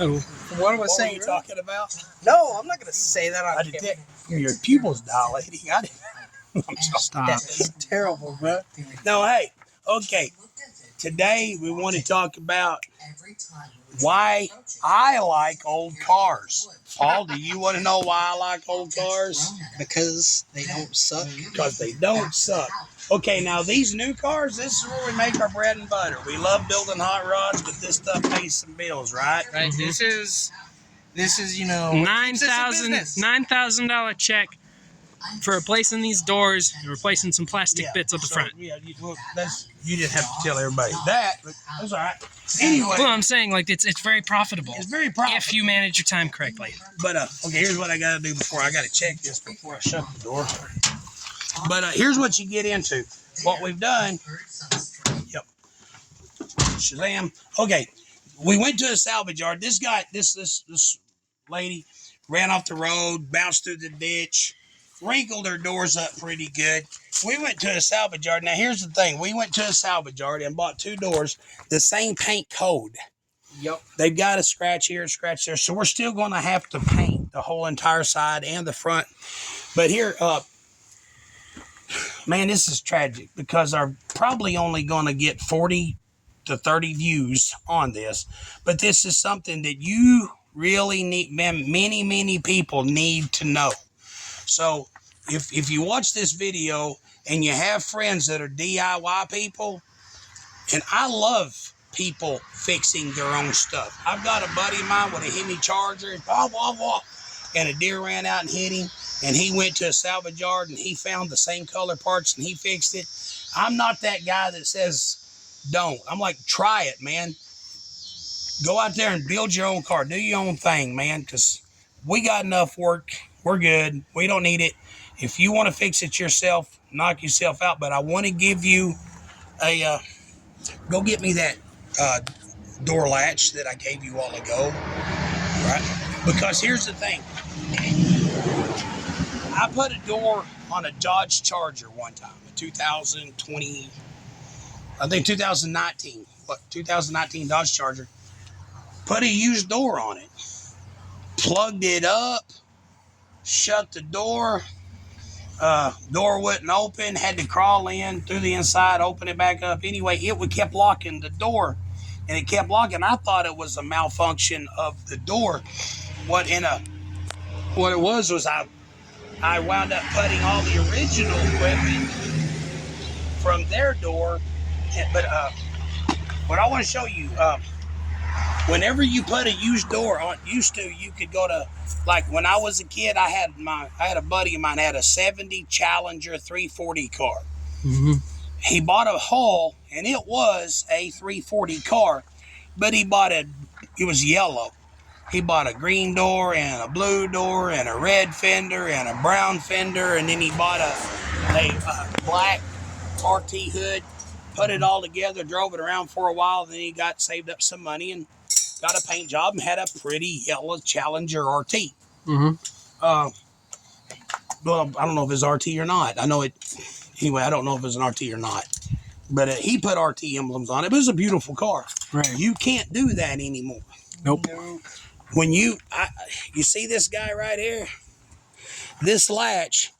Oh. What was saying? You talking about? No, I'm not going to say that on camera. Your pupils dilating. Stop. That's terrible, bro. No, hey, okay. Today we want to talk about why I like old cars. Paul, do you want to know why I like old cars? Because they don't suck. Because they don't suck. Okay, now these new cars, this is where we make our bread and butter. We love building hot rods, but this stuff pays some bills, right? Right. Mhm. This is, you know, $9,000 check for replacing these doors and replacing some plastic bits at the front. Yeah, you didn't have to tell everybody that, but that's all right. Anyway, Well, I'm saying like it's very profitable. It's very profitable if you manage your time correctly. But okay, here's what I gotta do before I gotta check this before I shut the door. But here's what you get into. What we've done. Yep. Shazam. Okay, we went to a salvage yard. This guy, this lady, ran off the road, bounced through the ditch, wrinkled her doors up pretty good. We went to a salvage yard. Now here's the thing: we went to a salvage yard and bought 2 doors, the same paint code. Yep. They've got a scratch here, a scratch there. So we're still going to have to paint the whole entire side and the front. But here, man, this is tragic because I'm probably only going to get 40 to 30 views on this. But this is something that you really need, man, many people need to know. So if you watch this video and you have friends that are DIY people, and I love people fixing their own stuff. I've got a buddy of mine with a Hemi Charger, and a deer ran out and hit him, and he went to a salvage yard and he found the same color parts and he fixed it. I'm not that guy that says don't. I'm like, try it, man. Go out there and build your own car. Do your own thing, man, because we got enough work. We're good. We don't need it. If you want to fix it yourself, knock yourself out. But I want to give you a... go get me that door latch that I gave you all ago, right? Because here's the thing. I put a door on a Dodge Charger one time, a 2020, I think 2019, 2019 Dodge Charger. Put a used door on it. Plugged it up, shut the door. Door wouldn't open, had to crawl in through the inside, open it back up. Anyway, it kept locking the door, and it kept locking. I thought it was a malfunction of the door. What it was I wound up putting all the original equipment from their door. But what I want to show you, whenever you put a used door on, you could go to, like when I was a kid, I had a buddy of mine had a 70 Challenger 340 car. Mm-hmm. He bought a Hull, and it was a 340 car, but it was yellow. He bought a green door and a blue door and a red fender and a brown fender, and then he bought a black RT hood, put it all together, drove it around for a while, then he saved up some money and got a paint job and had a pretty yellow Challenger RT. Mm-hmm. Well, I don't know if it's RT or not. I know it. Anyway, I don't know if it's an RT or not. But he put RT emblems on it. But it was a beautiful car. Right. You can't do that anymore. Nope. When you see this guy right here, this latch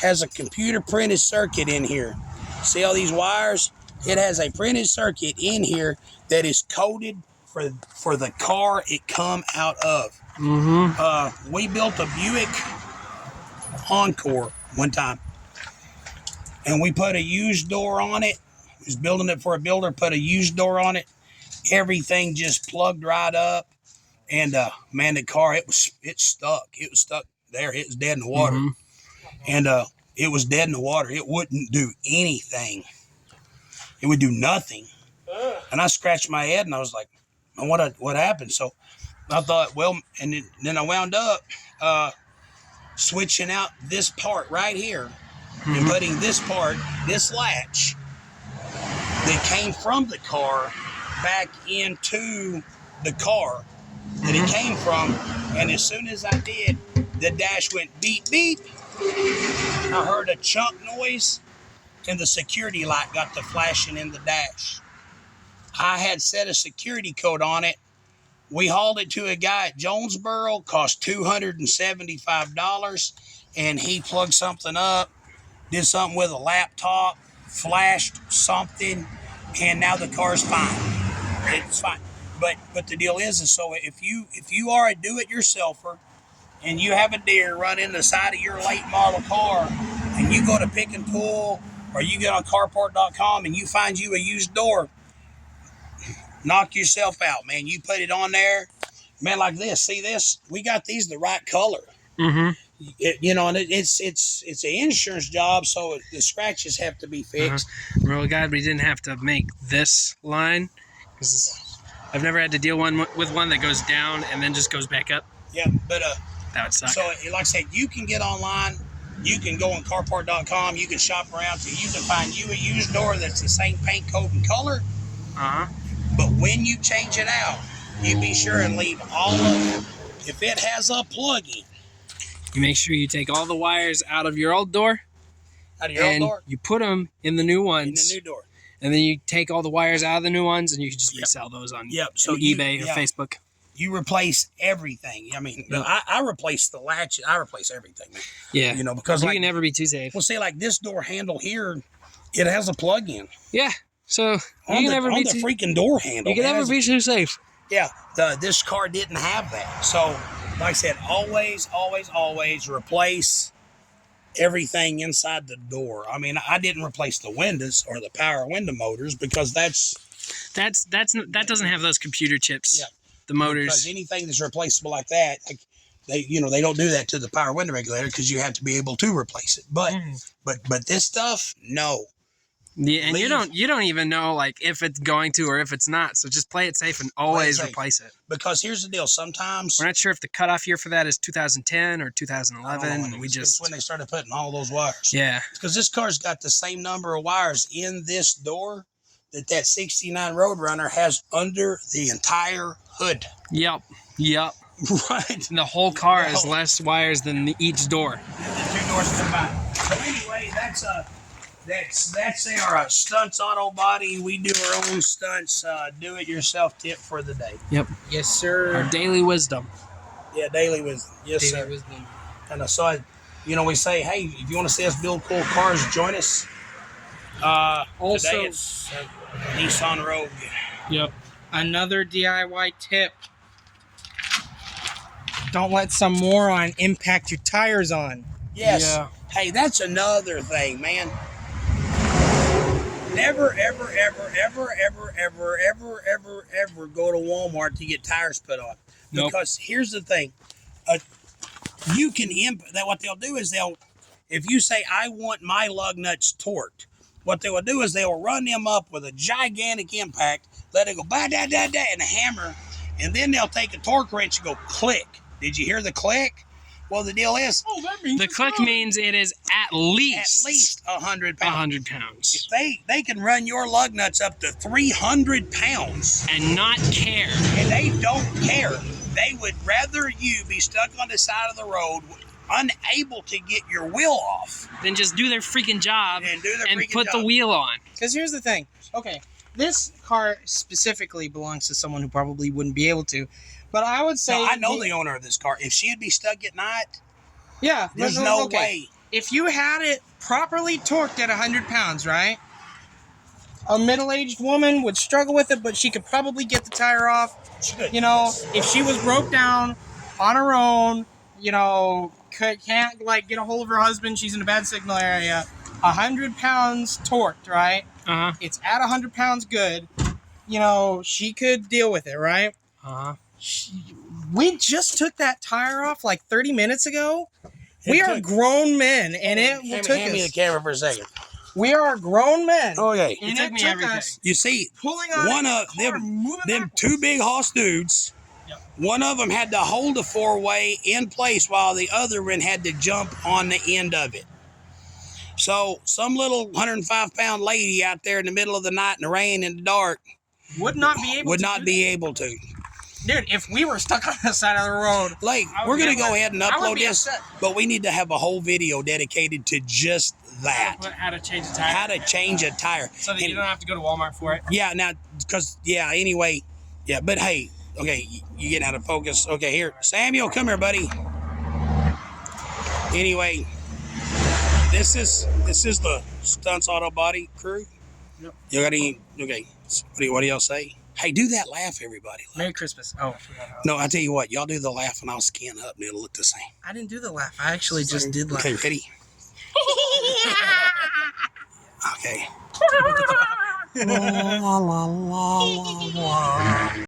has a computer printed circuit in here. See all these wires? It has a printed circuit in here that is coded for the car it come out of. Mm-hmm. We built a Buick Encore one time, and we put a used door on it. We was building it for a builder, put a used door on it. Everything just plugged right up, and man, the car it stuck. It was stuck there. It was dead in the water, and it was dead in the water. It wouldn't do anything. It would do nothing. And I scratched my head, and I was like, what happened? So I thought, well, and then I wound up switching out this part right here and putting this latch that came from the car back into the car that it came from. And as soon as I did, the dash went beep, beep. I heard a chunk noise, and the security light got to flashing in the dash. I had set a security code on it We hauled it to a guy at Jonesboro, cost $275, and he plugged something up, did something with a laptop, flashed something, and now the car's fine. It's fine. But the deal is so if you are a do-it-yourselfer and you have a deer run in the side of your late model car, and you go to pick and pull, or you get on carport.com and you find you a used door, knock yourself out, man. You put it on there, man, like this. See this? We got these the right color. Mm-hmm. And it's an insurance job, so the scratches have to be fixed. I'm really glad we didn't have to make this line, because I've never had to deal with one that goes down and then just goes back up. Yeah, but That would suck. so like I said, you can get online. You can go on carport.com. You can shop around till you can find you a used door that's the same paint code and color. But when you change it out, you be sure and leave all of it. If it has a plug-in, You make sure you take all the wires out of your old door, out of your old and door, you put them in the new in ones. the new door. And then you take all the wires out of the new ones, and you can just Yep. resell those on So eBay or yeah. Facebook. You replace everything. I mean, Yep. I replace the latch. I replace everything, man. Yeah. Because You like, can never be too safe. well, see, like this door handle here, it has a plug-in Yeah. So you on can the, never on be the too. freaking door handle. You can It never has a- be too safe. Yeah, this car didn't have that. So, like I said, always replace everything inside the door. I mean, I didn't replace the windows or the power window motors because that doesn't have those computer chips. Yeah. The motors. because anything that's replaceable like that, like they don't do that to the power window regulator because you have to be able to replace it. But but this stuff, no. Yeah, and Leave. you don't even know like if it's going to or if it's not. So just play it safe and always safe. replace it. Because here's the deal. Sometimes We're not sure if the cutoff year for that is 2010 or I don't know 2011. when We it's just when they started putting all those wires. yeah. Because this car's got the same number of wires in this door that 69 Roadrunner has under the entire hood. Yep. Right. And the whole car has No. less wires than each door. The two doors combined. So anyway, that's our Stunts Auto Body. We do our own stunts. Do-it-yourself tip for the day. Yep. Yes, sir. Our daily wisdom. Yeah, daily wisdom. Yes, Daily sir. wisdom. And so, we say, hey, if you want to see us build cool cars, join us. Also- today it's Nissan Rogue. Yep. Another DIY tip. Don't let some moron impact your tires on. Yes. Yeah. Hey, that's another thing, man. Never, ever, ever, ever, ever, ever, ever, ever, ever go to Walmart to get tires put on. Nope. Because here's the thing. You can what they'll do is if you say, I want my lug nuts torqued, what they will do is they will run them up with a gigantic impact, let it go ba-da-da-da, and a hammer, and then they'll take a torque wrench and go click. Did you hear the click? Well, the deal is, that means The click means it is at least 100 pounds. 100 pounds. They can run your lug nuts up to 300 pounds, And not care. and they don't care. They would rather you be stuck on the side of the road, unable to get your wheel off, Then just do their freaking job and do their and freaking put the job. wheel on. Because here's the thing. Okay, this car specifically belongs to someone who probably wouldn't be able to. But I would say... No, I know the owner of this car. If she'd be stuck at night, Yeah. there's but- no okay. way. If you had it properly torqued at 100 pounds, right? A middle-aged woman would struggle with it, but she could probably get the tire off. She could. You know, Yes. if she was broke down on her own, can't like get a hold of her husband, she's in a bad signal area. 100 pounds torqued, right? Uh-huh. It's at 100 pounds good. She could deal with it, right? Uh-huh. We just took that tire off like 30 minutes ago. It We are took- grown men, and it hand took me the us. camera for a second. We are grown men. Okay. And It took me everything. us You see, pulling on one the of car, moving them backwards. two big hoss dudes, Yep. one of them had to hold the four-way in place while the other one had to jump on the end of it. So some little 105-pound lady out there in the middle of the night in the rain and the dark would not be able would to not do be able to. that. Dude, if we were stuck on the side of the road, Like, I would we're going to be go upset. ahead and I would upload be this, upset. but we need to have a whole video dedicated to just that. How to change the tire. How to change a tire. So that And- you don't have to go to Walmart for it. Yeah, now, because, anyway, but hey, Okay, you getting out of focus. Okay, here, Samuel, come here, buddy. Anyway, this is the Stunts Auto Body crew. Yep. You got any? Okay, what do y'all say? Hey, do that laugh, everybody. Merry Christmas. Oh, I forgot how. No, I tell you what, y'all do the laugh and I'll scan up and it'll look the same. I didn't do the laugh. I actually just did laugh. Okay, ready? Okay. La, la, la, la, la.